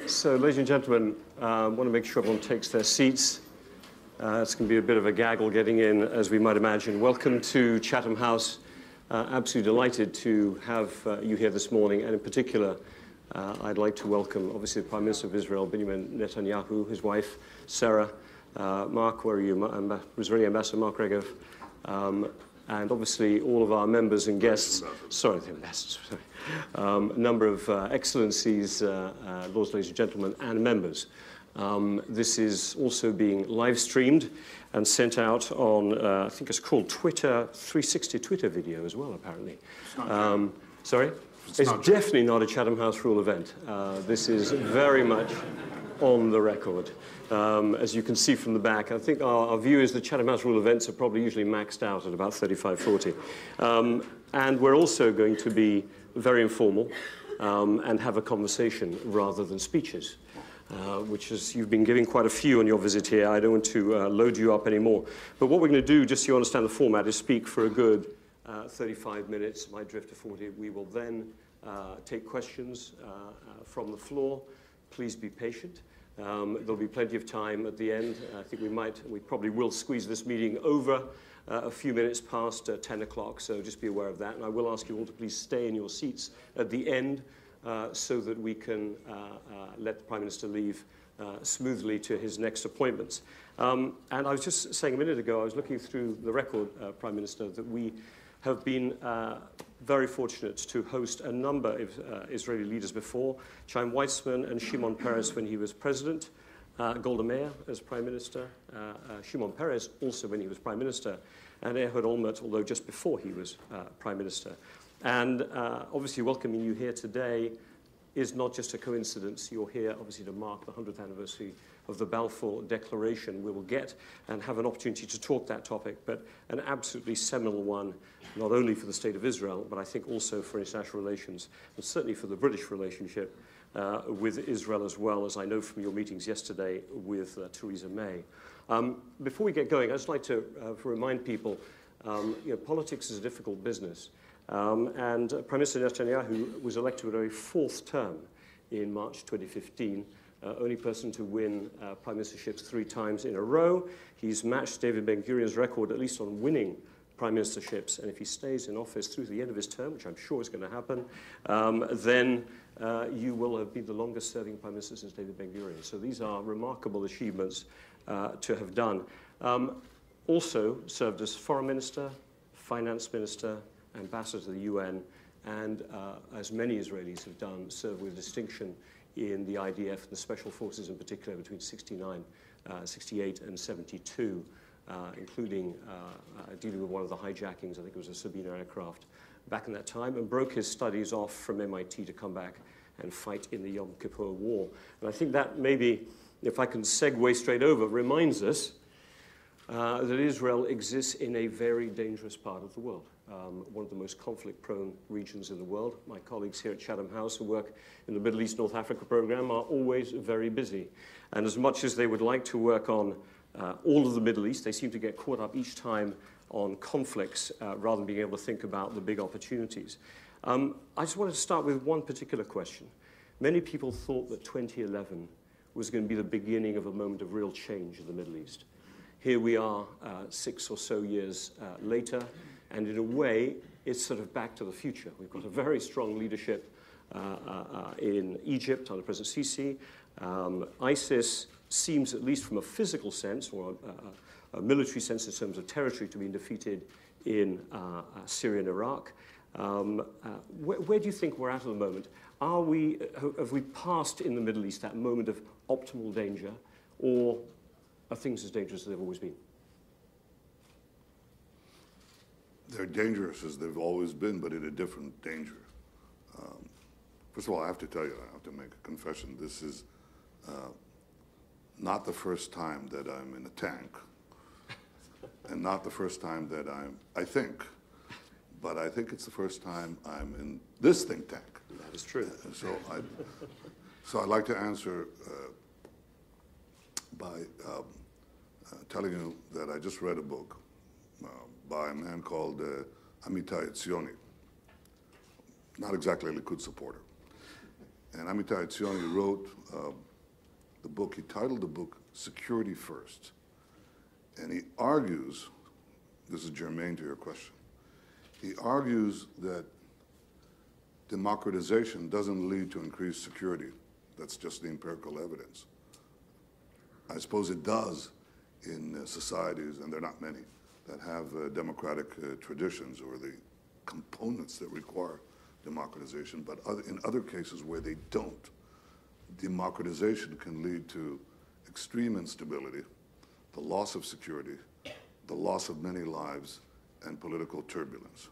So, ladies and gentlemen, I want to make sure everyone takes their seats. It's going to be a bit of a gaggle getting in, as we might imagine. Welcome to Chatham House. Absolutely delighted to have you here this morning, and in particular, I'd like to welcome, obviously, the Prime Minister of Israel, Benjamin Netanyahu, his wife, Sarah, Mark, where are you? Israeli Ambassador Mark Regev, and obviously all of our members and guests. Sorry, the ambassadors. A number of excellencies, lords, ladies and gentlemen, and members. This is also being live streamed and sent out on, I think it's called Twitter 360 Twitter video as well, apparently. Sorry? It's definitely not a Chatham House Rule event. This is very much on the record. As you can see from the back, I think our view is that Chatham House Rule events are probably usually maxed out at about 35, 40. And we're also going to be very informal and have a conversation rather than speeches, which is, you've been giving quite a few on your visit here. I don't want to load you up anymore. But what we're going to do, just so you understand the format, is speak for a good 35 minutes, might drift to 40. We will then take questions from the floor. Please be patient. There'll be plenty of time at the end. I think we probably will squeeze this meeting over a few minutes past 10 o'clock, so just be aware of that. And I will ask you all to please stay in your seats at the end so that we can let the Prime Minister leave smoothly to his next appointments. And I was just saying a minute ago, I was looking through the record, Prime Minister, that we have been very fortunate to host a number of Israeli leaders before. Chaim Weizmann and Shimon Peres when he was president, Golda Meir as prime minister, Shimon Peres also when he was prime minister, and Ehud Olmert, although just before he was prime minister. And obviously welcoming you here today is not just a coincidence. You're here obviously to mark the 100th anniversary of the Balfour Declaration. We will get and have an opportunity to talk that topic, but an absolutely seminal one, not only for the state of Israel, but I think also for international relations, and certainly for the British relationship with Israel, as well as I know from your meetings yesterday with Theresa May. Before we get going, I'd just like to remind people, politics is a difficult business. And Prime Minister Netanyahu was elected to a very fourth term in March 2015, only person to win prime ministerships 3 times in a row. He's matched David Ben-Gurion's record, at least on winning prime ministerships, and if he stays in office through the end of his term, which I'm sure is going to happen, then you will have been the longest-serving prime minister since David Ben-Gurion. So these are remarkable achievements to have done. Also served as foreign minister, finance minister, ambassador to the UN, and as many Israelis have done, served with distinction in the IDF and the special forces in particular between 68 and 72. Including dealing with one of the hijackings, I think it was a Sabina aircraft, back in that time, and broke his studies off from MIT to come back and fight in the Yom Kippur War. And I think that maybe, if I can segue straight over, reminds us that Israel exists in a very dangerous part of the world, one of the most conflict-prone regions in the world. My colleagues here at Chatham House who work in the Middle East North Africa program are always very busy. And as much as they would like to work on all of the Middle East, they seem to get caught up each time on conflicts rather than being able to think about the big opportunities. I just wanted to start with one particular question. Many people thought that 2011 was going to be the beginning of a moment of real change in the Middle East. Here we are 6 or so years later, and in a way, it's sort of back to the future. We've got a very strong leadership in Egypt under President Sisi. ISIS seems, at least from a physical sense or a military sense in terms of territory, to be defeated in Syria and Iraq. Where do you think we're at the moment? Have we passed in the Middle East that moment of optimal danger, or are things as dangerous as they've always been? They're dangerous as they've always been, but in a different danger. First of all, I have to tell you, I have to make a confession. This is not the first time that I'm in a tank, and not the first time that I think it's the first time I'm in this think tank. That is true. So I'd like to answer by telling you that I just read a book by a man called Amitai Etzioni, not exactly a Likud supporter. And Amitai Etzioni wrote the book, he titled the book Security First. And he argues, this is germane to your question, he argues that democratization doesn't lead to increased security. That's just the empirical evidence. I suppose it does in societies, and there are not many, that have democratic traditions or the components that require democratization, but in other cases where they don't, democratization can lead to extreme instability, the loss of security, the loss of many lives, and political turbulence.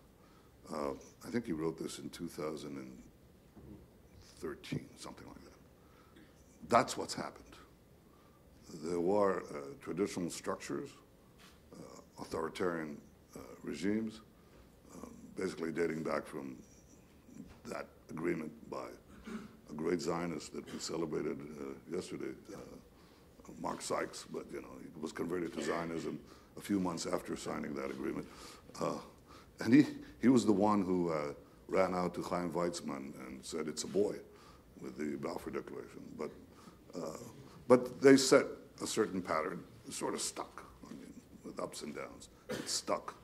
I think he wrote this in 2013, something like that. That's what's happened. There were traditional structures, authoritarian regimes, basically dating back from that agreement by a great Zionist that we celebrated yesterday, Mark Sykes, but he was converted to Zionism a few months after signing that agreement. And he was the one who ran out to Chaim Weizmann and said, "It's a boy," with the Balfour Declaration. But they set a certain pattern, sort of stuck, with ups and downs. It stuck.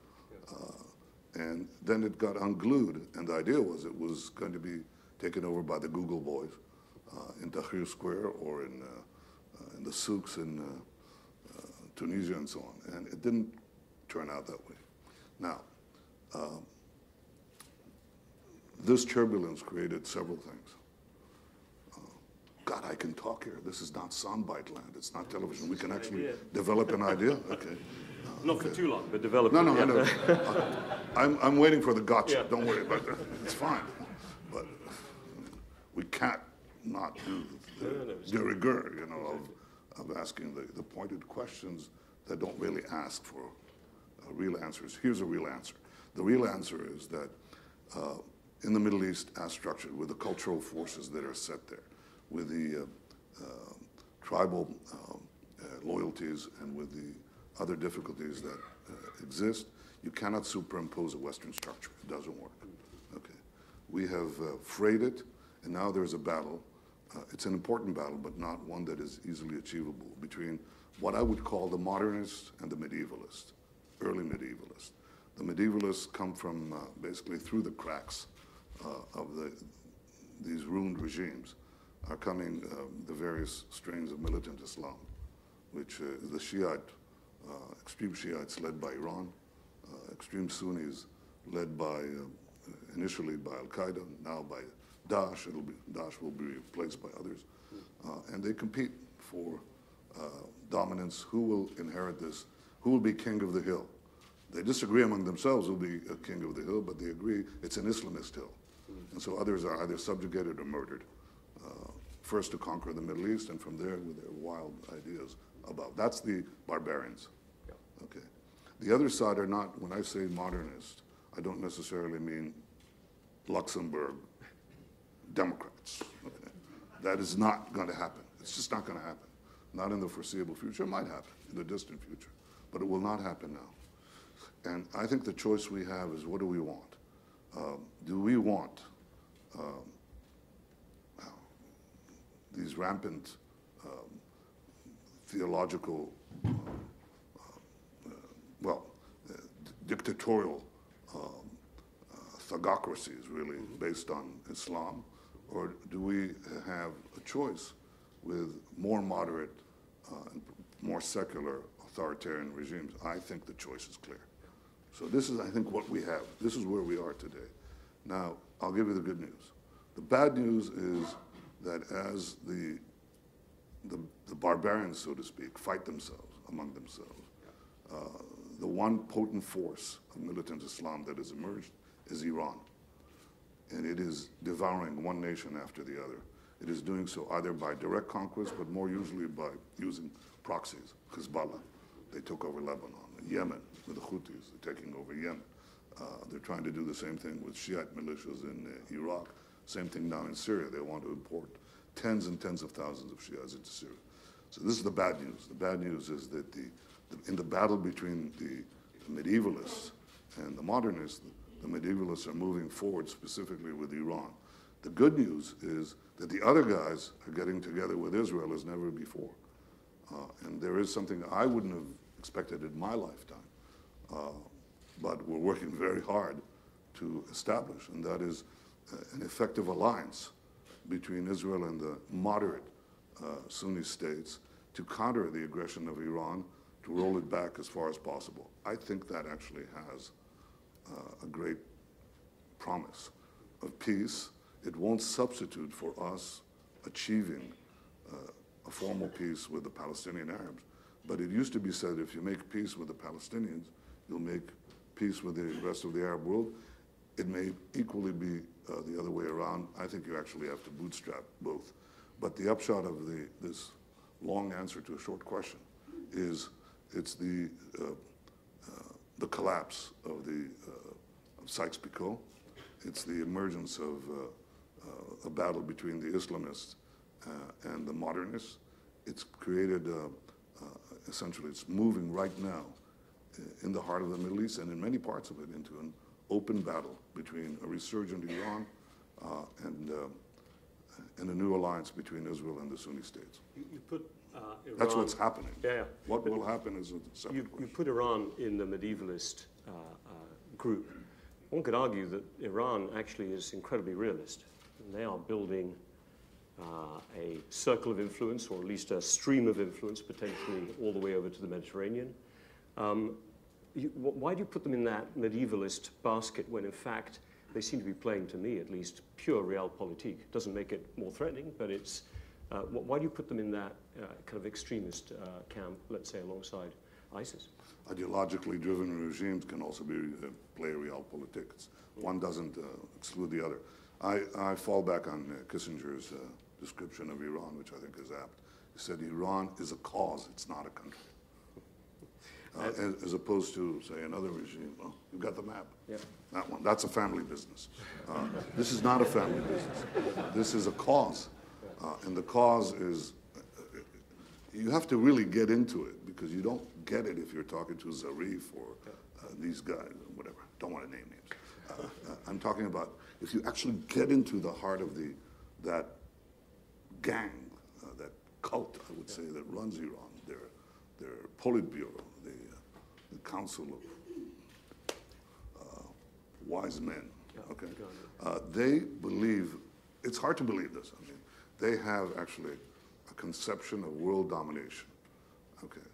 And then it got unglued, and the idea was it was going to be taken over by the Google boys in Tahrir Square or in the souks in Tunisia and so on. And it didn't turn out that way. Now, this turbulence created several things. God, I can talk here. This is not soundbite land. It's not television. We can actually develop an idea. Okay. Not for too long, but develop. No, I know. I'm waiting for the gotcha. Yeah. Don't worry about that. It's fine. But we can't not do the rigueur, of asking the pointed questions that don't really ask for real answers. Here's a real answer. The real answer is that in the Middle East, as structured, with the cultural forces that are set there, with the tribal loyalties and with the other difficulties that exist, you cannot superimpose a Western structure. It doesn't work. Okay. We have frayed it, and now there's a battle. It's an important battle, but not one that is easily achievable, between what I would call the modernists and the medievalists, early medievalists. The medievalists come from basically through the cracks of these ruined regimes are coming the various strains of militant Islam, which is the Shiite, extreme Shiites led by Iran, extreme Sunnis led by, initially by Al-Qaeda, now by Daesh. Daesh will be replaced by others. And they compete for dominance. Who will inherit this? Who will be king of the hill? They disagree among themselves who will be a king of the hill, but they agree it's an Islamist hill. And so others are either subjugated or murdered. First to conquer the Middle East, and from there with their wild ideas about. That's the barbarians. Yeah. Okay. The other side are not, when I say modernist, I don't necessarily mean Luxembourg Democrats. Okay. That is not going to happen. It's just not going to happen. Not in the foreseeable future. It might happen in the distant future, but it will not happen now. And I think the choice we have is, what do we want? Do we want these rampant theological, dictatorial thugocracies, really, based on Islam? Or do we have a choice with more moderate and more secular authoritarian regimes? I think the choice is clear. So this is, I think, what we have. This is where we are today. Now, I'll give you the good news. The bad news is that as the barbarians, so to speak, fight themselves among themselves, the one potent force of militant Islam that has emerged is Iran. And it is devouring one nation after the other. It is doing so either by direct conquest, but more usually by using proxies. Hezbollah, they took over Lebanon. Yemen, with the Houthis, they're taking over Yemen. They're trying to do the same thing with Shiite militias in Iraq. Same thing now in Syria. They want to import tens and tens of thousands of Shiites into Syria. So this is the bad news. The bad news is that in the battle between the medievalists and the modernists, the medievalists are moving forward specifically with Iran The good news is that the other guys are getting together with Israel as never before. And there is something I wouldn't have expected in my lifetime, but we're working very hard to establish, and that is an effective alliance between Israel and the moderate Sunni states to counter the aggression of Iran, to roll it back as far as possible. I think that actually has a great promise of peace. It won't substitute for us achieving a formal peace with the Palestinian Arabs. But it used to be said, if you make peace with the Palestinians, you'll make peace with the rest of the Arab world. It may equally be the other way around. I think you actually have to bootstrap both. But the upshot of this long answer to a short question is it's the collapse of of Sykes-Picot. It's the emergence of a battle between the Islamists and the modernists. It's created, essentially, it's moving right now in the heart of the Middle East and in many parts of it into an open battle between a resurgent Iran and a new alliance between Israel and the Sunni states. You put Iran... That's what's happening. Yeah. What will happen is a separate question. You put Iran in the medievalist group. One could argue that Iran actually is incredibly realist. And they are building a circle of influence, or at least a stream of influence, potentially all the way over to the Mediterranean. Why do you put them in that medievalist basket when, in fact, they seem to be playing, to me at least, pure realpolitik? It doesn't make it more threatening, but it's... why do you put them in that kind of extremist camp, let's say, alongside ISIS? Ideologically driven regimes can also play realpolitik. One doesn't exclude the other. I fall back on Kissinger's description of Iran, which I think is apt. He said Iran is a cause, it's not a country. As opposed to, say, another regime. Well, you've got the map. Yeah. That one, that's a family business. This is not a family business. This is a cause. And the cause is, you have to really get into it, because you don't get it if you're talking to Zarif or these guys, or whatever. Don't want to name names. I'm talking about if you actually get into the heart of that gang, that cult, I would say, that runs Iran, their Politburo, the Council of Wise Men, okay? They believe, it's hard to believe this, I mean, they have actually a conception of world domination, okay,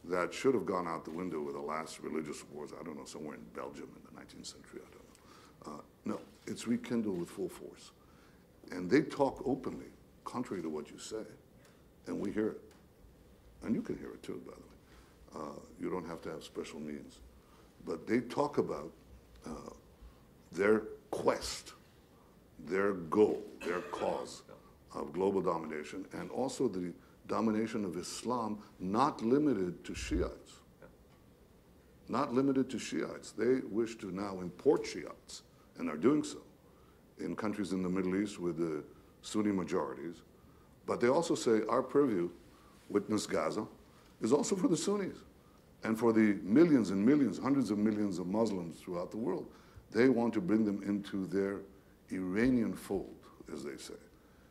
that should have gone out the window with the last religious wars, I don't know, somewhere in Belgium in the 19th century, I don't know. No, it's rekindled with full force. And they talk openly, contrary to what you say, and we hear it. And you can hear it too, by the way. You don't have to have special means. But they talk about their quest, their goal, their cause of global domination, and also the domination of Islam, not limited to Shiites. Not limited to Shiites. They wish to now import Shiites, and are doing so, in countries in the Middle East with the Sunni majorities. But they also say our purview, witness Gaza, is also for the Sunnis and for the millions and millions, hundreds of millions of Muslims throughout the world. They want to bring them into their Iranian fold, as they say.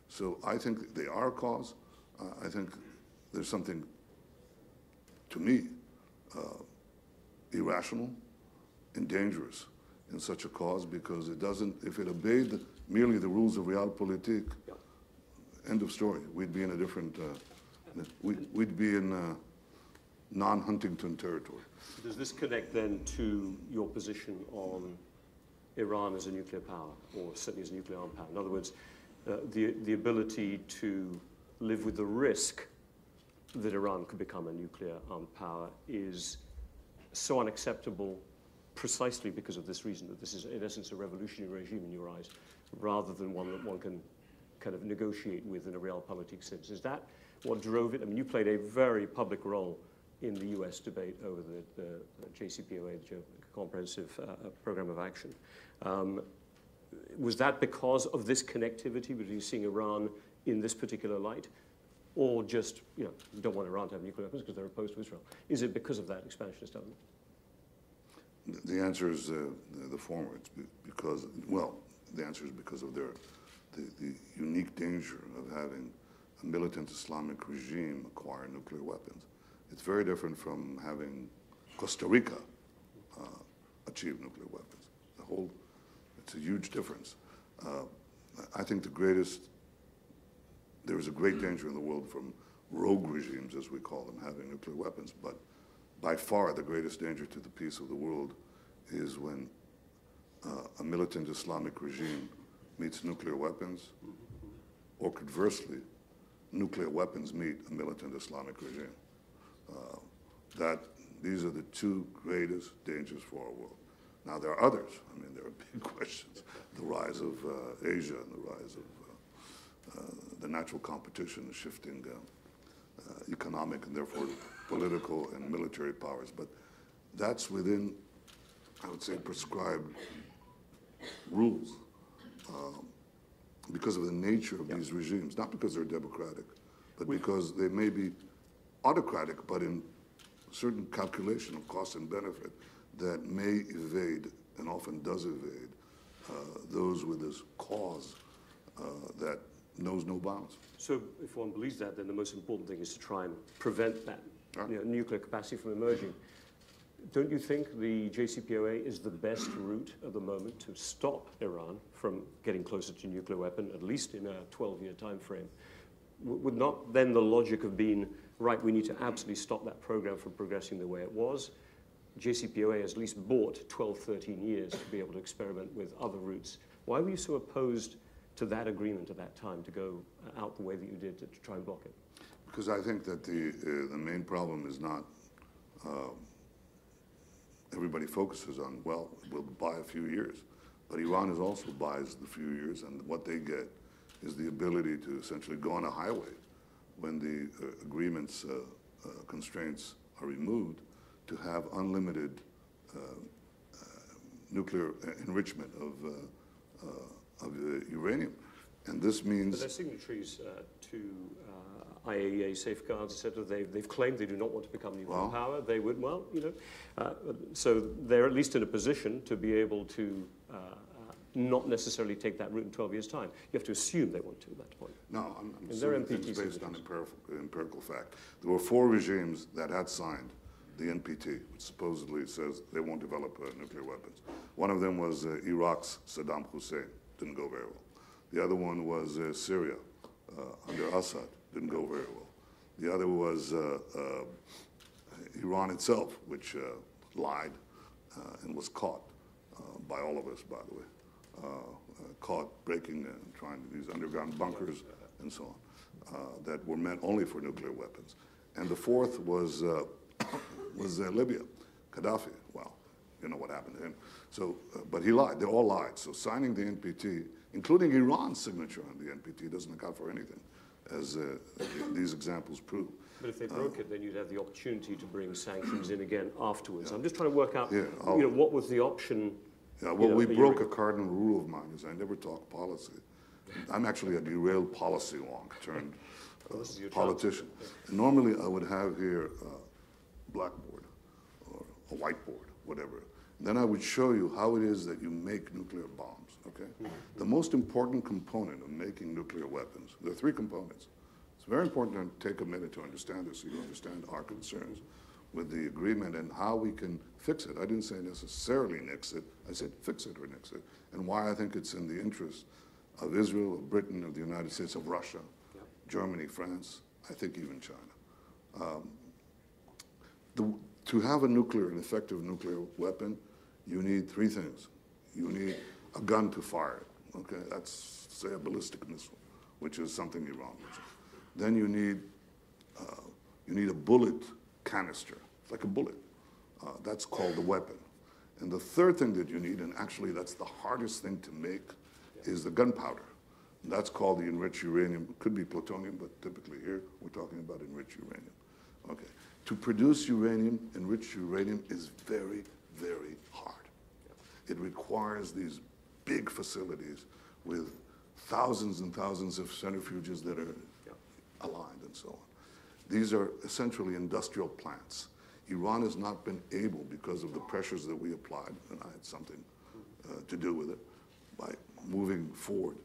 So I think they are a cause. I think there's something, to me, irrational and dangerous in such a cause, because it doesn't, if it obeyed merely the rules of realpolitik, end of story. We'd be in a different, we'd be in non-Huntington territory. Does this connect then to your position on Iran as a nuclear power, or certainly as a nuclear armed power? In other words, the ability to live with the risk that Iran could become a nuclear armed power is so unacceptable precisely because of this reason, that this is in essence a revolutionary regime in your eyes, rather than one that one can kind of negotiate with in a realpolitik sense. Is that what drove it? I mean, you played a very public role in the US debate over the JCPOA, the Comprehensive Program of Action. Was that because of this connectivity between seeing Iran in this particular light, or just, you don't want Iran to have nuclear weapons because they're opposed to Israel? Is it because of that expansionist element? The answer is the former. It's because, well, the answer is because of their the unique danger of having a militant Islamic regime acquire nuclear weapons. It's very different from having Costa Rica achieve nuclear weapons. It's a huge difference. I think there is a great danger in the world from rogue regimes, as we call them, having nuclear weapons, but by far the greatest danger to the peace of the world is when a militant Islamic regime meets nuclear weapons, or conversely, nuclear weapons meet a militant Islamic regime. These are the two greatest dangers for our world. Now, there are others. I mean, there are big questions. The rise of Asia and the rise of the natural competition, the shifting economic and therefore political and military powers. But that's within, I would say, prescribed rules because of the nature of these regimes, not because they're democratic, but because they may be autocratic, but in certain calculation of cost and benefit that may evade, and often does evade, those with this cause that knows no bounds. So if one believes that, then the most important thing is to try and prevent that nuclear capacity from emerging. Don't you think the JCPOA is the best route at the moment to stop Iran from getting closer to a nuclear weapon, at least in a 12-year time frame? Would not then the logic have been, right, we need to absolutely stop that program from progressing the way it was? JCPOA has at least bought 12, 13 years to be able to experiment with other routes. Why were you so opposed to that agreement at that time to go out the way that you did to try and block it? Because I think that the main problem is not everybody focuses on, well, we'll buy a few years. But Iran also buys the few years, and what they get is the ability to essentially go on a highway when the agreement's constraints are removed, to have unlimited nuclear enrichment of uranium. And this means... But they're signatories to IAEA safeguards, etc. They've claimed they do not want to become nuclear power. They would, well, you know, so they're at least in a position to be able to not necessarily take that route in 12 years' time. You have to assume they want to at that point. No, I'm assuming things based on empirical fact. There were 4 regimes that had signed the NPT, which supposedly says they won't develop nuclear weapons. One of them was Iraq's Saddam Hussein, didn't go very well. The other one was Syria, under Assad, didn't go very well. The other was Iran itself, which lied and was caught by all of us, by the way, caught breaking and trying these underground bunkers and so on, that were meant only for nuclear weapons. And the fourth was Libya, Gaddafi. Well, you know what happened to him. So, but he lied. They all lied. So signing the NPT, including Iran's signature on the NPT, doesn't account for anything, as these examples prove. But if they broke it, then you'd have the opportunity to bring sanctions in again afterwards. I'm just trying to work out, you know, what was the option? Yeah, well, we broke a cardinal rule of mine, is I never talk policy. I'm actually a derailed policy wonk turned politician. And normally I would have here a blackboard or a whiteboard, whatever. And then I would show you how it is that you make nuclear bombs, okay? The most important component of making nuclear weapons, there are 3 components. It's very important to take a minute to understand this so you understand our concerns with the agreement and how we can fix it. I didn't say necessarily nix it. I said fix it or nix it, and why I think it's in the interest of Israel, of Britain, of the United States, of Russia, Germany, France, I think even China. To have an effective nuclear weapon, you need 3 things. You need a gun to fire it, okay? That's, say, a ballistic missile, which is something Iran uses. Then you need a bullet canister, like a bullet. That's called the weapon. And the third thing that you need, and actually that's the hardest thing to make, is the gunpowder. That's called the enriched uranium. It could be plutonium, but typically here we're talking about enriched uranium. Okay. To produce uranium, enriched uranium, is very, very hard. It requires these big facilities with thousands and thousands of centrifuges that are aligned and so on. These are essentially industrial plants. Iran has not been able, because of the pressures that we applied, and I had something to do with it, by moving forward,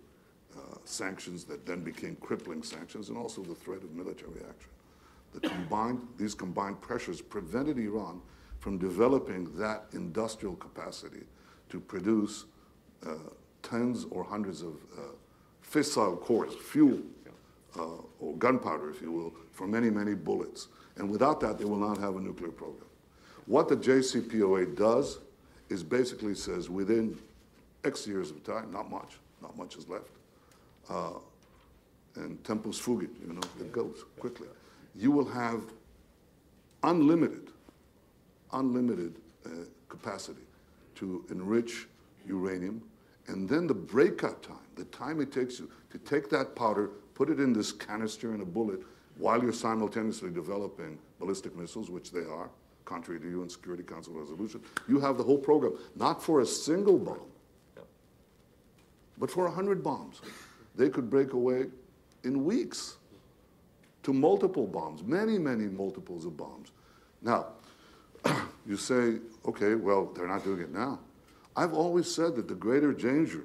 sanctions that then became crippling sanctions, and also the threat of military action. These combined pressures prevented Iran from developing that industrial capacity to produce tens or hundreds of fissile cores, fuel, or gunpowder, if you will, for many, many bullets. And without that, they will not have a nuclear program. What the JCPOA does is basically says within X years of time, not much is left, and tempus fugit, it goes quickly. You will have unlimited capacity to enrich uranium, and then the breakout time, the time it takes you to take that powder, put it in this canister and a bullet, while you're simultaneously developing ballistic missiles, which they are, contrary to UN Security Council resolution. You have the whole program, not for a single bomb, but for 100 bombs. They could break away in weeks to multiple bombs, many, many multiples of bombs. Now, you say, okay, well, they're not doing it now. I've always said that the greater danger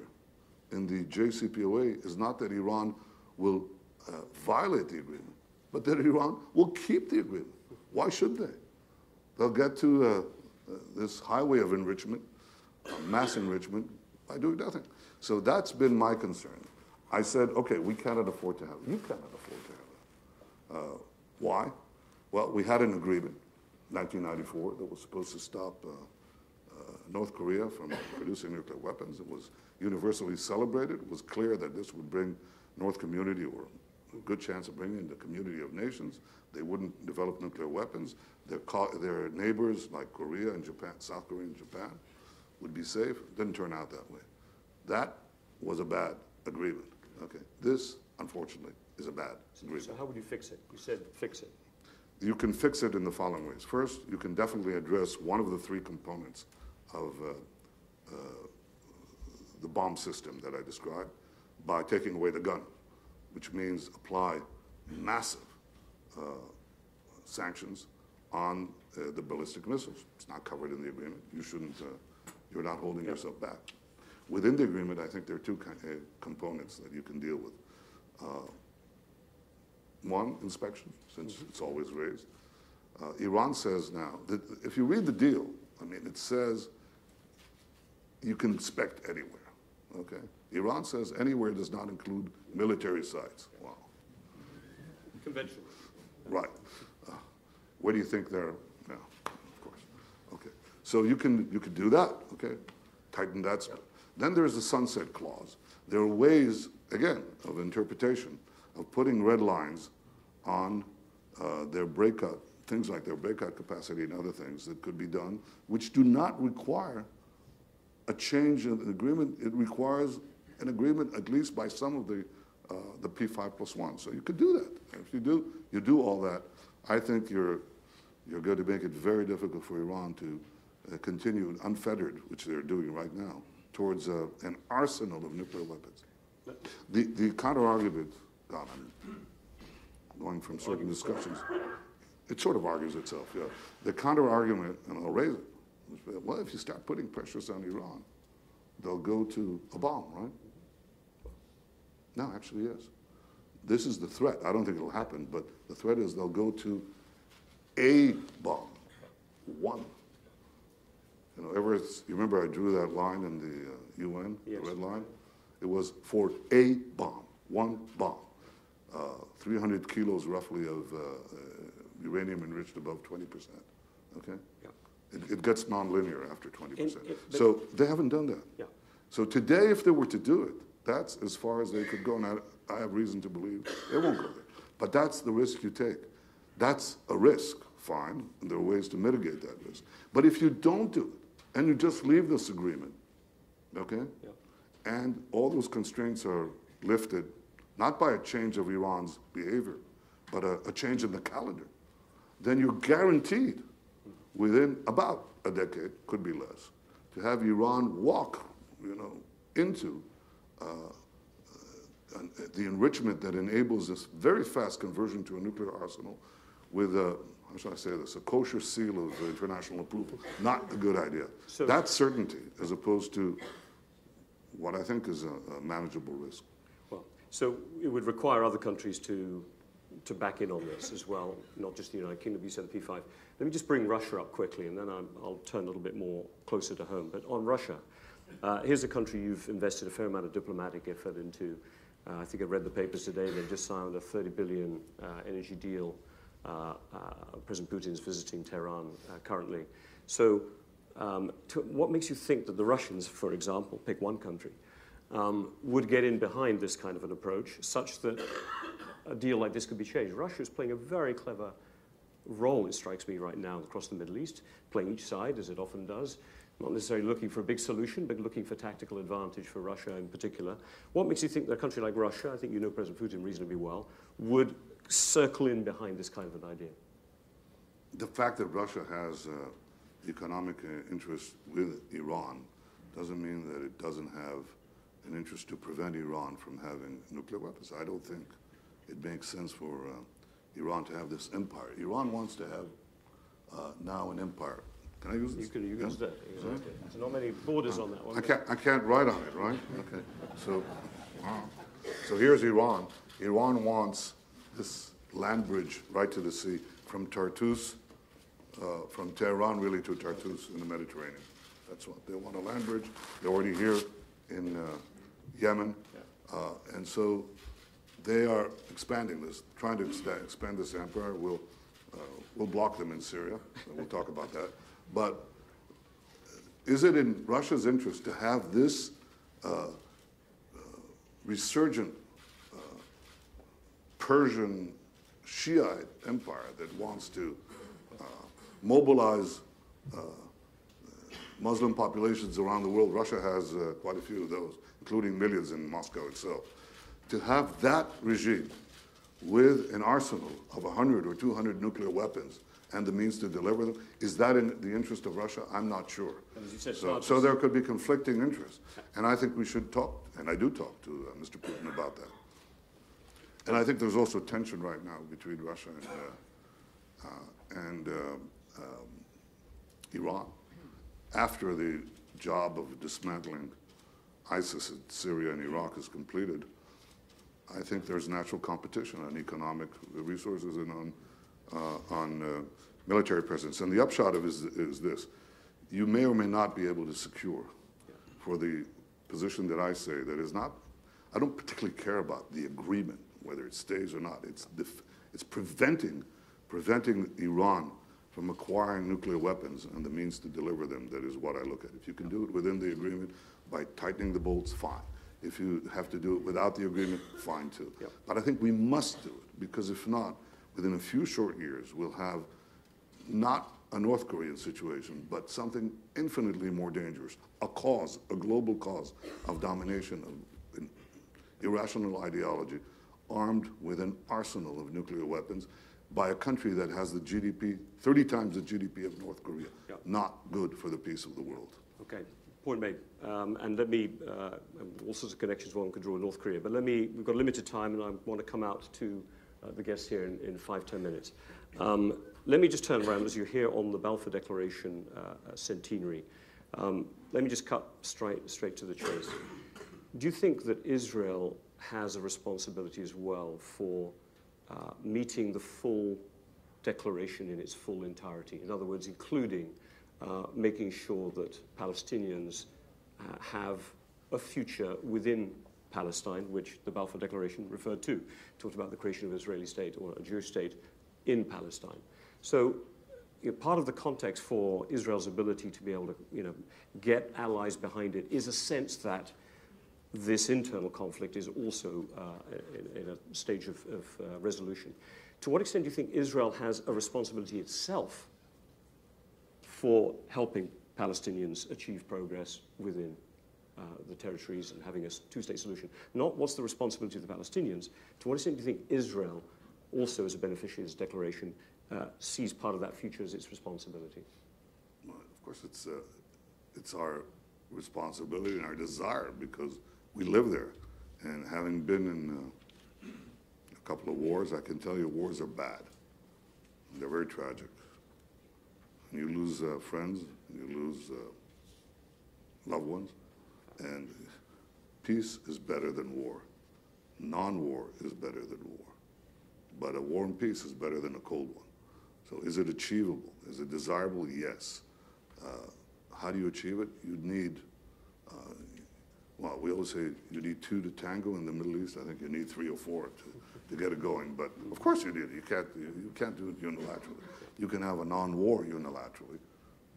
in the JCPOA is not that Iran will violate the agreement, but that Iran will keep the agreement. Why should they? They'll get to this highway of enrichment, mass enrichment, by doing nothing. So that's been my concern. I said, okay, we cannot afford to have it. You cannot afford to have it. Why? Well, we had an agreement, 1994, that was supposed to stop North Korea from producing nuclear weapons. It was universally celebrated. It was clear that this would bring North community, or a good chance of bringing the community of nations. They wouldn't develop nuclear weapons. Their neighbors, like Korea and Japan, South Korea and Japan, would be safe. It didn't turn out that way. That was a bad agreement. Okay. This, unfortunately, is a bad agreement. So how would you fix it? You said fix it. You can fix it in the following ways. First, you can definitely address one of the three components of the bomb system that I described by taking away the gun, which means apply massive sanctions on the ballistic missiles. It's not covered in the agreement. You shouldn't, you're not holding yourself back. Within the agreement, I think there are two components that you can deal with. One, inspection, since it's always raised. Iran says now, that if you read the deal, I mean, it says you can inspect anywhere, okay? Iran says anywhere does not include military sites. Wow. Conventional. Right. Where do you think they're? No, of course. Okay. So you can do that. Okay. Tighten that. Yeah. Then there's the sunset clause. There are ways, again, of interpretation of putting red lines on their breakout, things like their breakout capacity and other things that could be done, which do not require a change in the agreement. It requires an agreement at least by some of the P5+1. So you could do that. And if you do all that, I think you're going to make it very difficult for Iran to continue unfettered, which they're doing right now, towards an arsenal of nuclear weapons. The counter-argument, God, I'm going from certain discussions, it sort of argues itself, yeah. The counter-argument, and I'll raise it, well, if you start putting pressures on Iran, they'll go to a bomb, right? No, actually, yes. This is the threat. I don't think it'll happen, but the threat is they'll go to a bomb, one. You remember I drew that line in the UN, yes. The red line? It was for a bomb, one bomb. 300 kilos roughly of uranium enriched above 20%, okay? Yeah. It gets nonlinear after 20%. So they haven't done that. Yeah. So today, if they were to do it, that's as far as they could go, and I have reason to believe they won't go there. But that's the risk you take. That's a risk, fine, and there are ways to mitigate that risk. But if you don't do it, and you just leave this agreement, okay? Yeah. And all those constraints are lifted, not by a change of Iran's behavior, but a change in the calendar, then you're guaranteed within about a decade, could be less, to have Iran walk, into the enrichment that enables this very fast conversion to a nuclear arsenal with a, how should I say this, a kosher seal of international approval. Not a good idea. So that's certainty as opposed to what I think is a manageable risk. Well, So it would require other countries to back in on this as well, not just the United Kingdom. You said the P5. Let me just bring Russia up quickly, and then I'll turn a little bit more closer to home. But on Russia, here's a country you've invested a fair amount of diplomatic effort into. I think I read the papers today. They've just signed a 30 billion energy deal. President Putin's visiting Tehran currently. So what makes you think that the Russians, for example, pick one country, would get in behind this kind of an approach such that a deal like this could be changed? Russia is playing a very clever role, it strikes me right now, across the Middle East, playing each side, as it often does, not necessarily looking for a big solution, but looking for tactical advantage for Russia in particular. What makes you think that a country like Russia, I think you know President Putin reasonably well, would circle in behind this kind of an idea? The fact that Russia has economic interest with Iran doesn't mean that it doesn't have an interest to prevent Iran from having nuclear weapons. I don't think it makes sense for Iran to have this empire. Iran wants to have now an empire. Can I use this? You can use that. Exactly. There's not many borders on that one. I can't write on it, right? Okay. So here's Iran. Iran wants this land bridge right to the sea from Tartus, from Tehran really to Tartus in the Mediterranean. That's what they want, a land bridge. They're already here in Yemen, and so they are expanding this, trying to expand this empire. We'll block them in Syria, and we'll talk about that. But is it in Russia's interest to have this resurgent Persian Shiite empire that wants to mobilize Muslim populations around the world? Russia has quite a few of those, including millions in Moscow itself. To have that regime with an arsenal of 100 or 200 nuclear weapons and the means to deliver them, is that in the interest of Russia? I'm not sure. So there could be conflicting interests. And I think we should talk, and I do talk to Mr. Putin about that. And I think there's also tension right now between Russia and Iran. After the job of dismantling ISIS in Syria and Iraq is completed, I think there's natural competition on economic resources and on military presence. And the upshot of it is this. You may or may not be able to secure for the position that I say that is not, I don't particularly care about the agreement, whether it stays or not. It's preventing Iran from acquiring nuclear weapons and the means to deliver them. That is what I look at. If you can do it within the agreement by tightening the bolts, fine. If you have to do it without the agreement, fine too. Yep. But I think we must do it, because if not, within a few short years, we'll have not a North Korean situation, but something infinitely more dangerous, a global cause of domination, of an irrational ideology, armed with an arsenal of nuclear weapons by a country that has the GDP, 30 times the GDP of North Korea. Yep. Not good for the peace of the world. Okay, point made. And let me, all sorts of connections one could draw with North Korea, but we've got limited time and I want to come out to the guests here in 5-10 minutes. Let me just turn around as you're here on the Balfour Declaration centenary. Let me just cut straight to the chase. Do you think that Israel has a responsibility as well for meeting the full declaration in its full entirety? In other words, including making sure that Palestinians have a future within Palestine, which the Balfour Declaration referred to. Talked about the creation of an Israeli state or a Jewish state in Palestine. So part of the context for Israel's ability to be able to get allies behind it is a sense that this internal conflict is also in a stage of resolution. To what extent do you think Israel has a responsibility itself for helping Palestinians achieve progress within the territories and having a two-state solution? Not what's the responsibility of the Palestinians. To what extent do you think Israel, also as a beneficiary of this declaration, sees part of that future as its responsibility? Well, of course, it's our responsibility and our desire, because we live there. And having been in a couple of wars, I can tell you wars are bad. They're very tragic. And you lose friends, and you lose loved ones. And peace is better than war. non-war is better than war. But a war and peace is better than a cold one. So is it achievable? Is it desirable? Yes. How do you achieve it? You need, well, we always say you need 2 to tango in the Middle East. I think you need 3 or 4 to get it going. But of course you need it. You can't do it unilaterally. You can have a non-war unilaterally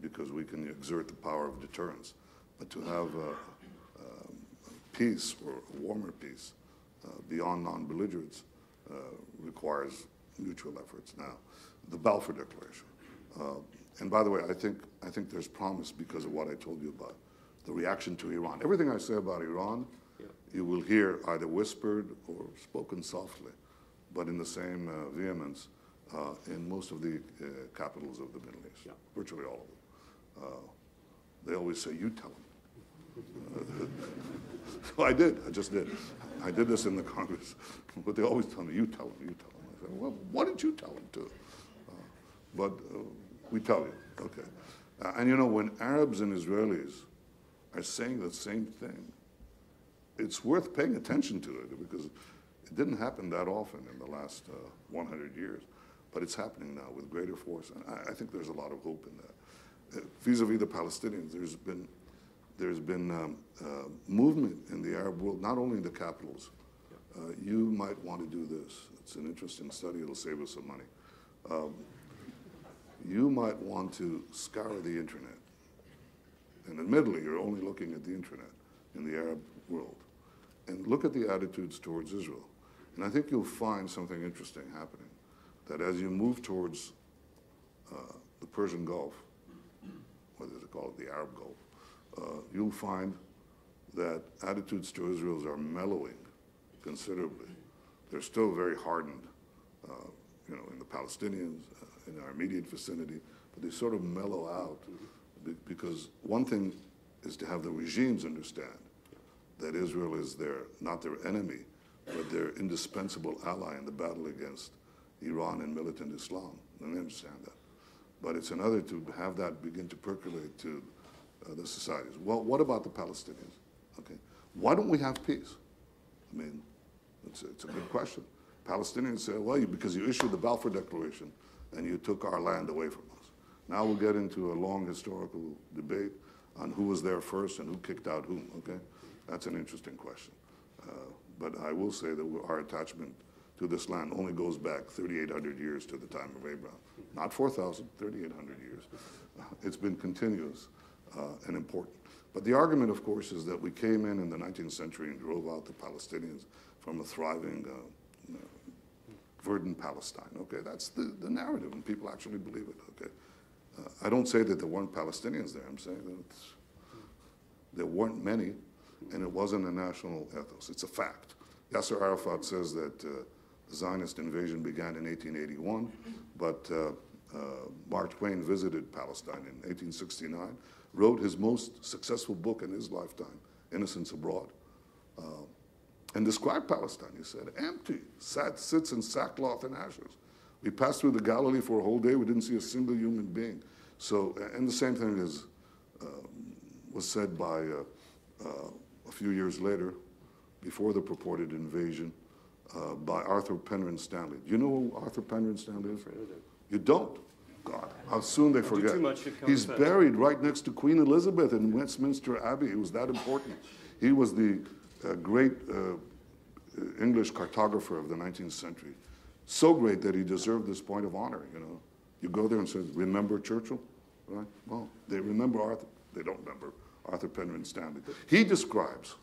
because we can exert the power of deterrence. But to have peace or a warmer peace beyond non-belligerence requires mutual efforts. Now, the Balfour Declaration. And by the way, I think there's promise because of what I told you about the reaction to Iran. Everything I say about Iran, you will hear either whispered or spoken softly, but in the same vehemence in most of the capitals of the Middle East, virtually all of them. They always say, you tell them. So I did. I just did. I did this in the Congress. But they always tell me, you tell them, you tell them. I said, well, what did you tell them to? But we tell you, okay. And you know, when Arabs and Israelis are saying the same thing, it's worth paying attention to it because it didn't happen that often in the last 100 years. But it's happening now with greater force. And I think there's a lot of hope in that. Vis-a-vis the Palestinians, there's been movement in the Arab world, not only in the capitals. You might want to do this. It's an interesting study. It'll save us some money. You might want to scour the internet. And admittedly, you're only looking at the internet in the Arab world. And look at the attitudes towards Israel. And I think you'll find something interesting happening. That as you move towards the Persian Gulf, what is it called, the Arab Gulf, you'll find that attitudes to Israel are mellowing considerably. They're still very hardened, you know, in the Palestinians, in our immediate vicinity, but they sort of mellow out because one thing is to have the regimes understand that Israel is not their enemy, but their indispensable ally in the battle against Iran and militant Islam, and they understand that. But it's another to have that begin to percolate to the societies. Well, what about the Palestinians? Okay, why don't we have peace? I mean, it's a good question. Palestinians say, well, because you issued the Balfour Declaration and you took our land away from us. Now we'll get into a long historical debate on who was there first and who kicked out whom, okay? That's an interesting question. But I will say that our attachment to this land only goes back 3,800 years to the time of Abraham. Not 4,000, 3,800 years. It's been continuous and important. But the argument, of course, is that we came in the 19th century and drove out the Palestinians from a thriving, verdant Palestine. Okay, that's the narrative, and people actually believe it. Okay, I don't say that there weren't Palestinians there. I'm saying that there weren't many, and it wasn't a national ethos. It's a fact. Yasser Arafat says that the Zionist invasion began in 1881, but Mark Twain visited Palestine in 1869, wrote his most successful book in his lifetime, Innocents Abroad, and described Palestine. He said, empty, sits in sackcloth and ashes. We passed through the Galilee for a whole day. We didn't see a single human being. So, and the same thing was said by a few years later, before the purported invasion, by Arthur Penryn Stanley. Do you know who Arthur Penryn Stanley is? You don't? God, how soon they forget. He's buried right next to Queen Elizabeth in Westminster Abbey. He was that important. He was the great English cartographer of the 19th century. So great that he deserved this point of honor, you know. You go there and say, remember Churchill? Right? Well, they remember Arthur. They don't remember Arthur Penryn Stanley. He describes,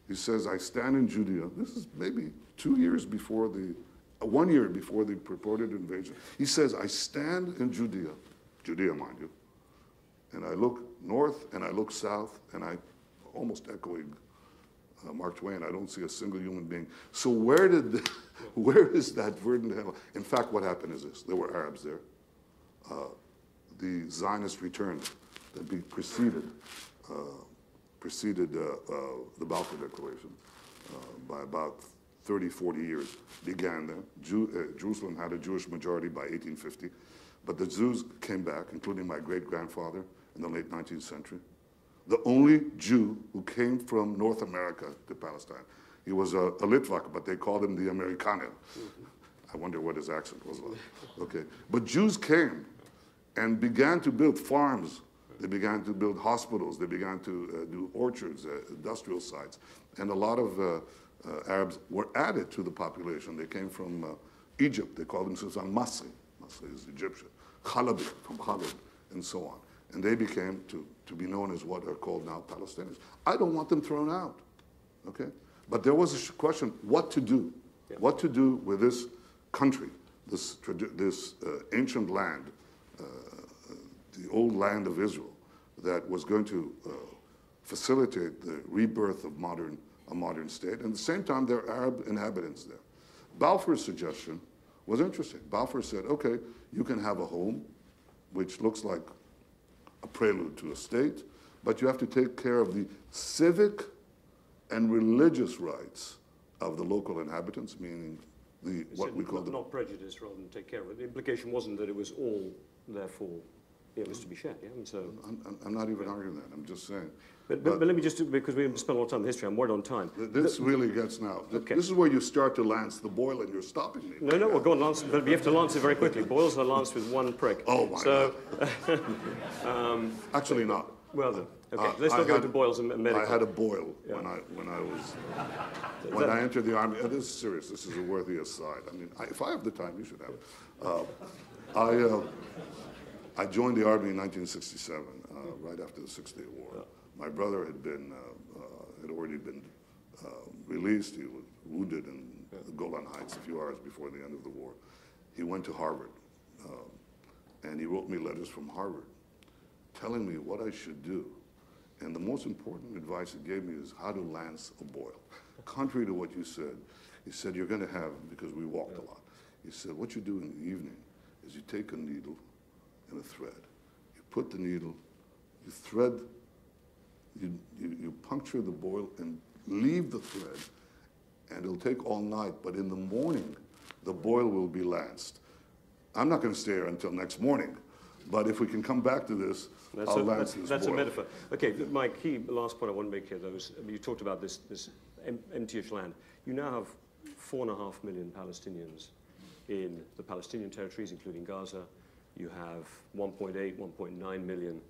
he says, I stand in Judea. This is maybe 2 years before 1 year before the purported invasion. He says, I stand in Judea, mind you, and I look north and I look south, and I, almost echoing Mark Twain, I don't see a single human being. So where is that verdant hell? In fact, what happened is this. There were Arabs there. The Zionists returned that preceded the Balfour Declaration by about 30, 40 years, began there. Jerusalem had a Jewish majority by 1850, but the Jews came back, including my great-grandfather in the late 19th century. The only Jew who came from North America to Palestine. He was a Litvak, but they called him the Amerikaner. I wonder what his accent was like. Okay, but Jews came and began to build farms. They began to build hospitals. They began to do orchards, industrial sites. And a lot of Arabs were added to the population. They came from Egypt. They called themselves Masri. Masri is Egyptian. Khalabi, from Khalid, and so on. And they became to be known as what are called now Palestinians. I don't want them thrown out, okay? But there was a question, what to do? Yeah. What to do with this country, this ancient land, the old land of Israel, that was going to facilitate the rebirth of a modern state. And at the same time, there are Arab inhabitants there. Balfour's suggestion was interesting. Balfour said, okay, you can have a home, which looks like a prelude to a state, but you have to take care of the civic and religious rights of the local inhabitants, meaning what we call not prejudice rather than take care of it. The implication wasn't that it was all, therefore, it was to be shared. Yeah? And so I'm not even arguing that. I'm just saying. But let me just, because we spent a lot of time in history, I'm worried on time. This really gets now. Okay. This is where you start to lance the boil, and you're stopping me. No, well, go on, lance, but you have to lance it very quickly. Boils are lanced with one prick. Oh, my God. Actually not. Well then, okay. Let's not go into boils and medical. I had a boil when I entered the army. This is serious. This is a worthy aside. I mean, if I have the time, you should have it. I joined the army in 1967, right after the Six-Day War. Yeah. My brother had already been released. He was wounded in the Golan Heights a few hours before the end of the war. He went to Harvard, and he wrote me letters from Harvard telling me what I should do. And the most important advice he gave me is how to lance a boil. Contrary to what you said, he said, you're going to have, because we walked a lot, he said, what you do in the evening is you take a needle and a thread. You put the needle, you thread, you puncture the boil and leave the thread, and it'll take all night, but in the morning, the boil will be lanced. I'm not going to stay here until next morning, but if we can come back to this, I'll lance this That's boil. a metaphor. Okay, my key last point I want to make here, though, is you talked about this empty-ish land. You now have 4.5 million Palestinians in the Palestinian territories, including Gaza. You have 1.8, 1.9 million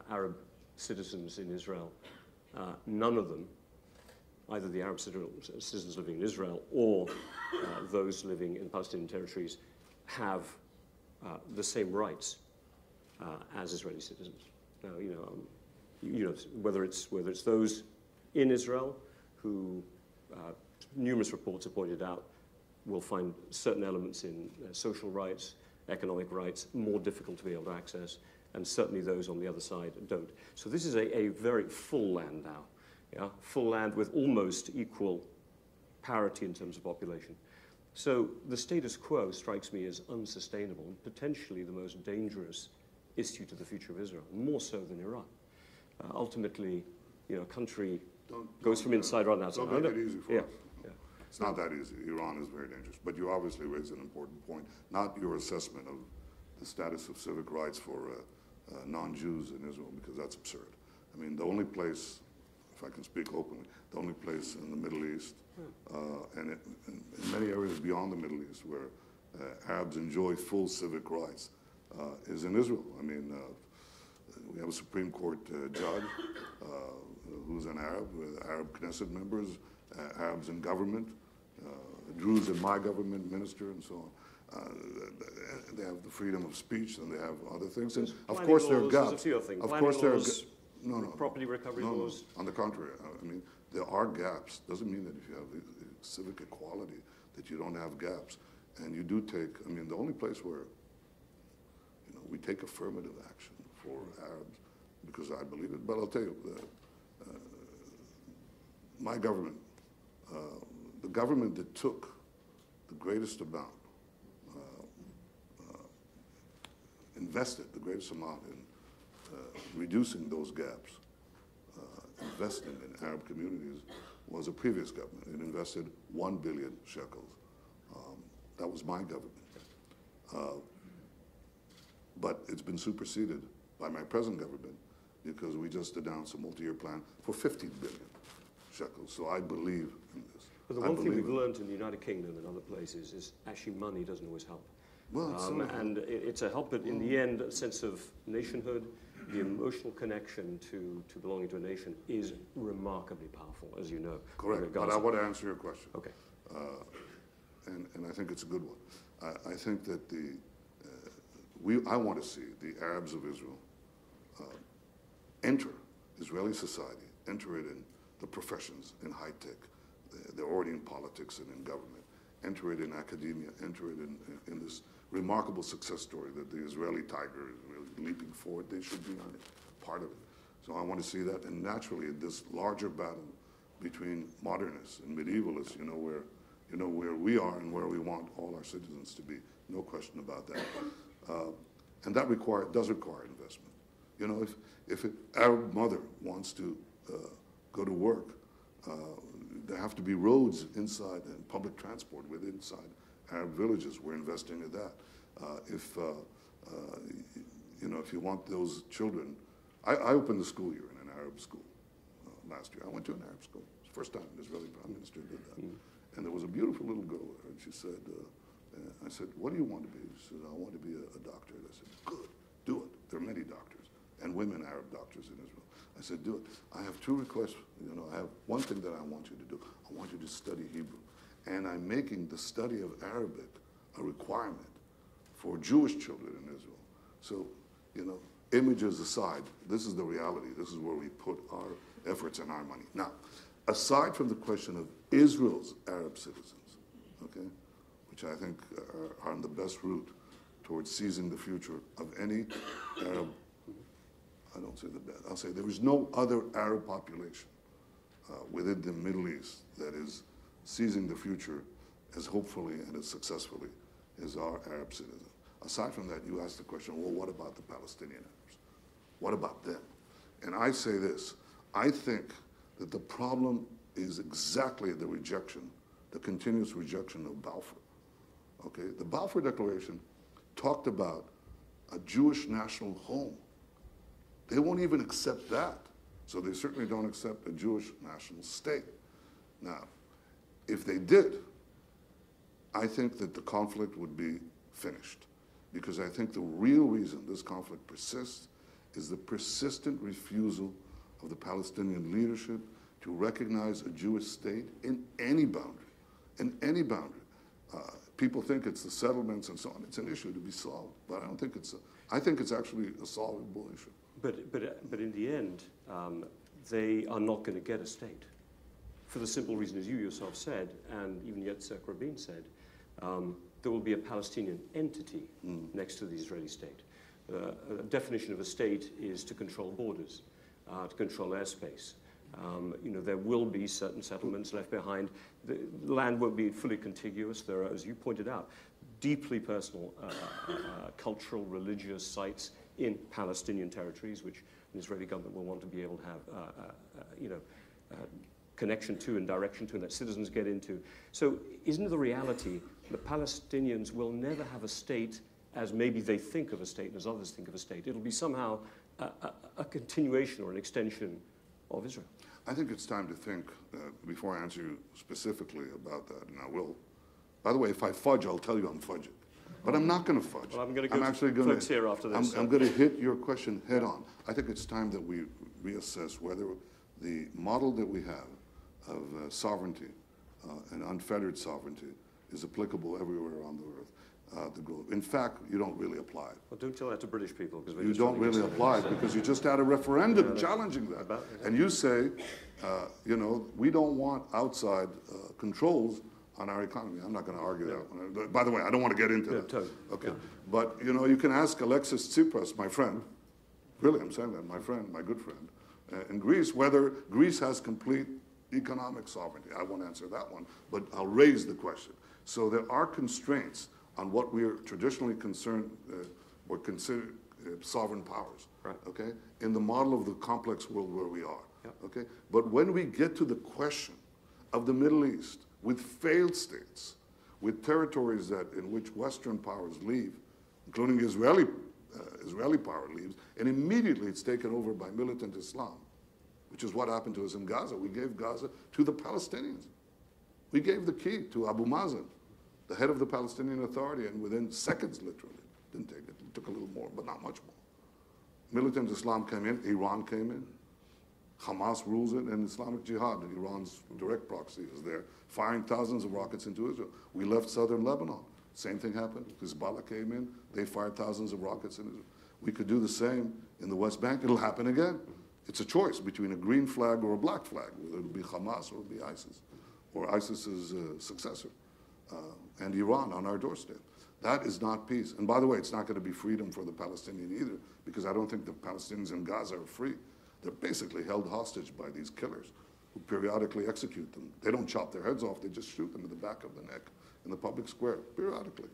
Arab citizens in Israel. None of them, either the Arab citizens living in Israel or those living in Palestinian territories, have the same rights as Israeli citizens. Now, you know, whether it's those in Israel who numerous reports have pointed out will find certain elements in social rights, economic rights more difficult to be able to access, and certainly those on the other side don't. So this is a very full land now, yeah? Full land with almost equal parity in terms of population. So the status quo strikes me as unsustainable and potentially the most dangerous issue to the future of Israel, more so than Iran. Ultimately, a country goes from inside rather than outside. Don't make it easy for us. Yeah. It's not that easy. Iran is very dangerous. But you obviously raised an important point, not your assessment of the status of civic rights for non-Jews in Israel, because that's absurd. I mean, the only place, if I can speak openly, the only place in the Middle East, and in many areas beyond the Middle East where Arabs enjoy full civic rights is in Israel. I mean, we have a Supreme Court judge who's an Arab, with Arab Knesset members, Arabs in government, Druze in my government, minister, and so on. They have the freedom of speech, and they have other things. And of course, there are gaps. Of course, there are property recovery laws. On the contrary, I mean, there are gaps. Doesn't mean that if you have civic equality that you don't have gaps. And you do take. I mean, the only place where we take affirmative action for Arabs, because I believe it. But I'll tell you, my government, the government that took the greatest amount, invested the greatest amount in reducing those gaps, investing in Arab communities, was a previous government. It invested 1 billion shekels. That was my government. But it's been superseded by my present government because we just announced a multi-year plan for 15 billion shekels. So I believe in this. But the one thing we've learned in the United Kingdom and other places is actually money doesn't always help. Well, and it's a help, but in the end, a sense of nationhood, the emotional connection to belonging to a nation is remarkably powerful, as you know. Correct, but I want to answer your question. Okay. And I think it's a good one. I think that I want to see the Arabs of Israel enter Israeli society, enter it in the professions, in high tech. They're already in politics and in government. Enter it in academia, enter it in this remarkable success story that the Israeli tiger is really leaping forward. They should be on it, part of it. So I want to see that. And naturally, this larger battle between modernists and medievalists, where we are and where we want all our citizens to be. No question about that. And that does require investment. You know, if an Arab mother wants to go to work, there have to be roads inside and public transport inside Arab villages. We're investing in that. If you want those children, I opened the school year in an Arab school last year. I went to an Arab school. It's the first time an Israeli prime minister did that. And there was a beautiful little girl there, and she said, I said, what do you want to be? She said, I want to be a doctor. And I said, good, do it. There are many doctors, and women Arab doctors in Israel. I said, do it. I have two requests. I have one thing that I want you to do. I want you to study Hebrew. And I'm making the study of Arabic a requirement for Jewish children in Israel. So, images aside, this is the reality. This is where we put our efforts and our money. Now, aside from the question of Israel's Arab citizens, okay, which I think are on the best route towards seizing the future of any Arab, I don't say the best, I'll say there is no other Arab population within the Middle East that is seizing the future as hopefully and as successfully as our Arab citizens. Aside from that, you ask the question, well, what about the Palestinian Arabs? What about them? And I say this, I think that the problem is exactly the rejection, the continuous rejection of Balfour. Okay, the Balfour Declaration talked about a Jewish national home. They won't even accept that. So they certainly don't accept a Jewish national state. Now, if they did, I think that the conflict would be finished. Because I think the real reason this conflict persists is the persistent refusal of the Palestinian leadership to recognize a Jewish state in any boundary, People think it's the settlements and so on. It's an issue to be solved, but I don't think I think it's actually a solvable issue. But in the end, they are not going to get a state, for the simple reason, as you yourself said, and even Yitzhak Rabin said, there will be a Palestinian entity next to the Israeli state. A definition of a state is to control borders, to control airspace. There will be certain settlements left behind. The land won't be fully contiguous. There are, as you pointed out, deeply personal cultural, religious sites in Palestinian territories, which an Israeli government will want to be able to have, connection to and direction to, and that citizens get into. So isn't it the reality that Palestinians will never have a state as maybe they think of a state and as others think of a state? It'll be somehow a continuation or an extension of Israel. I think it's time to think, before I answer you specifically about that, and I will. By the way, if I fudge, I'll tell you I'm fudging. But I'm not going to fudge. Well, I'm going to go to here after this. I'm going to hit your question head on. I think it's time that we reassess whether the model that we have of sovereignty and unfettered sovereignty is applicable everywhere around the globe. In fact, you don't really apply it. Well, don't tell that to British people. Because you don't really apply it because you just had a referendum challenging that. And you say, we don't want outside controls on our economy. I'm not going to argue that. By the way, I don't want to get into that. Totally. Okay. Yeah. But, you can ask Alexis Tsipras, my friend, really, I'm saying that, my friend, my good friend, in Greece, whether Greece has complete economic sovereignty. I won't answer that one, but I'll raise the question. So there are constraints on what we are traditionally concerned or considered sovereign powers, right. Okay, in the model of the complex world where we are, yep. Okay? But when we get to the question of the Middle East, with failed states, with territories in which Western powers leave, including Israeli power leaves, and immediately it's taken over by militant Islam, which is what happened to us in Gaza. We gave Gaza to the Palestinians. We gave the key to Abu Mazen, the head of the Palestinian Authority, and within seconds, literally, didn't take it. It took a little more, but not much more. Militant Islam came in, Iran came in, Hamas rules it, and Islamic Jihad, Iran's direct proxy, is there, firing thousands of rockets into Israel. We left southern Lebanon. Same thing happened. Hezbollah came in, they fired thousands of rockets in Israel. We could do the same in the West Bank. It'll happen again. It's a choice between a green flag or a black flag, whether it'll be Hamas or it'll be ISIS, or ISIS's successor, and Iran on our doorstep. That is not peace. And by the way, it's not going to be freedom for the Palestinian either, because I don't think the Palestinians in Gaza are free. They're basically held hostage by these killers who periodically execute them. They don't chop their heads off, they just shoot them in the back of the neck in the public square. Periodically,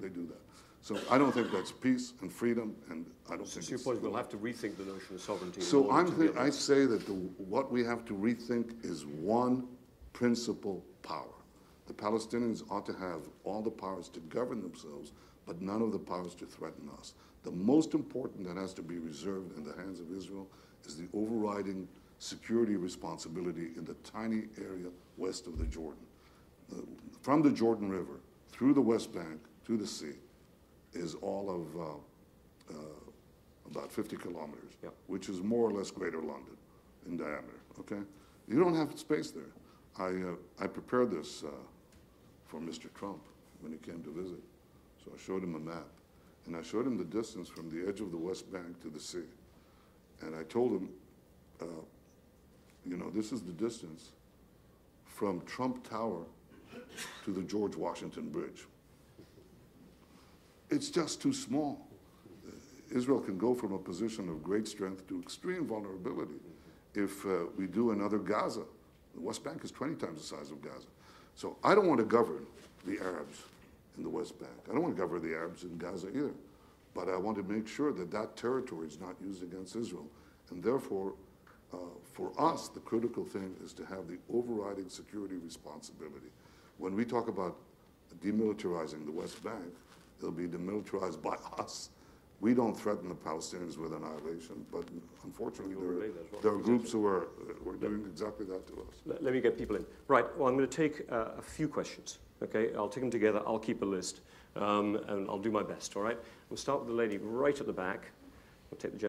they do that. So I don't think that's peace and freedom, and I don't think. So your point, we'll have to rethink the notion of sovereignty. So I say that what we have to rethink is one principal power. The Palestinians ought to have all the powers to govern themselves, but none of the powers to threaten us. The most important that has to be reserved in the hands of Israel is the overriding security responsibility in the tiny area west of the Jordan. From the Jordan River, through the West Bank, to the sea, is all of about 50 kilometers, which is more or less Greater London in diameter, okay? You don't have space there. I prepared this for Mr. Trump when he came to visit. So I showed him a map, and I showed him the distance from the edge of the West Bank to the sea. And I told him, this is the distance from Trump Tower to the George Washington Bridge. It's just too small. Israel can go from a position of great strength to extreme vulnerability if we do another Gaza. The West Bank is 20 times the size of Gaza. So I don't want to govern the Arabs in the West Bank. I don't want to govern the Arabs in Gaza either. But I want to make sure that that territory is not used against Israel. And therefore, for us, the critical thing is to have the overriding security responsibility. When we talk about demilitarizing the West Bank, it'll be demilitarized by us. We don't threaten the Palestinians with annihilation, but unfortunately there are groups who are doing exactly that to us. Let me get people in. Right, well, I'm going to take a few questions, okay? I'll take them together, I'll keep a list, and I'll do my best, all right? We'll start with the lady right at the back. We'll take the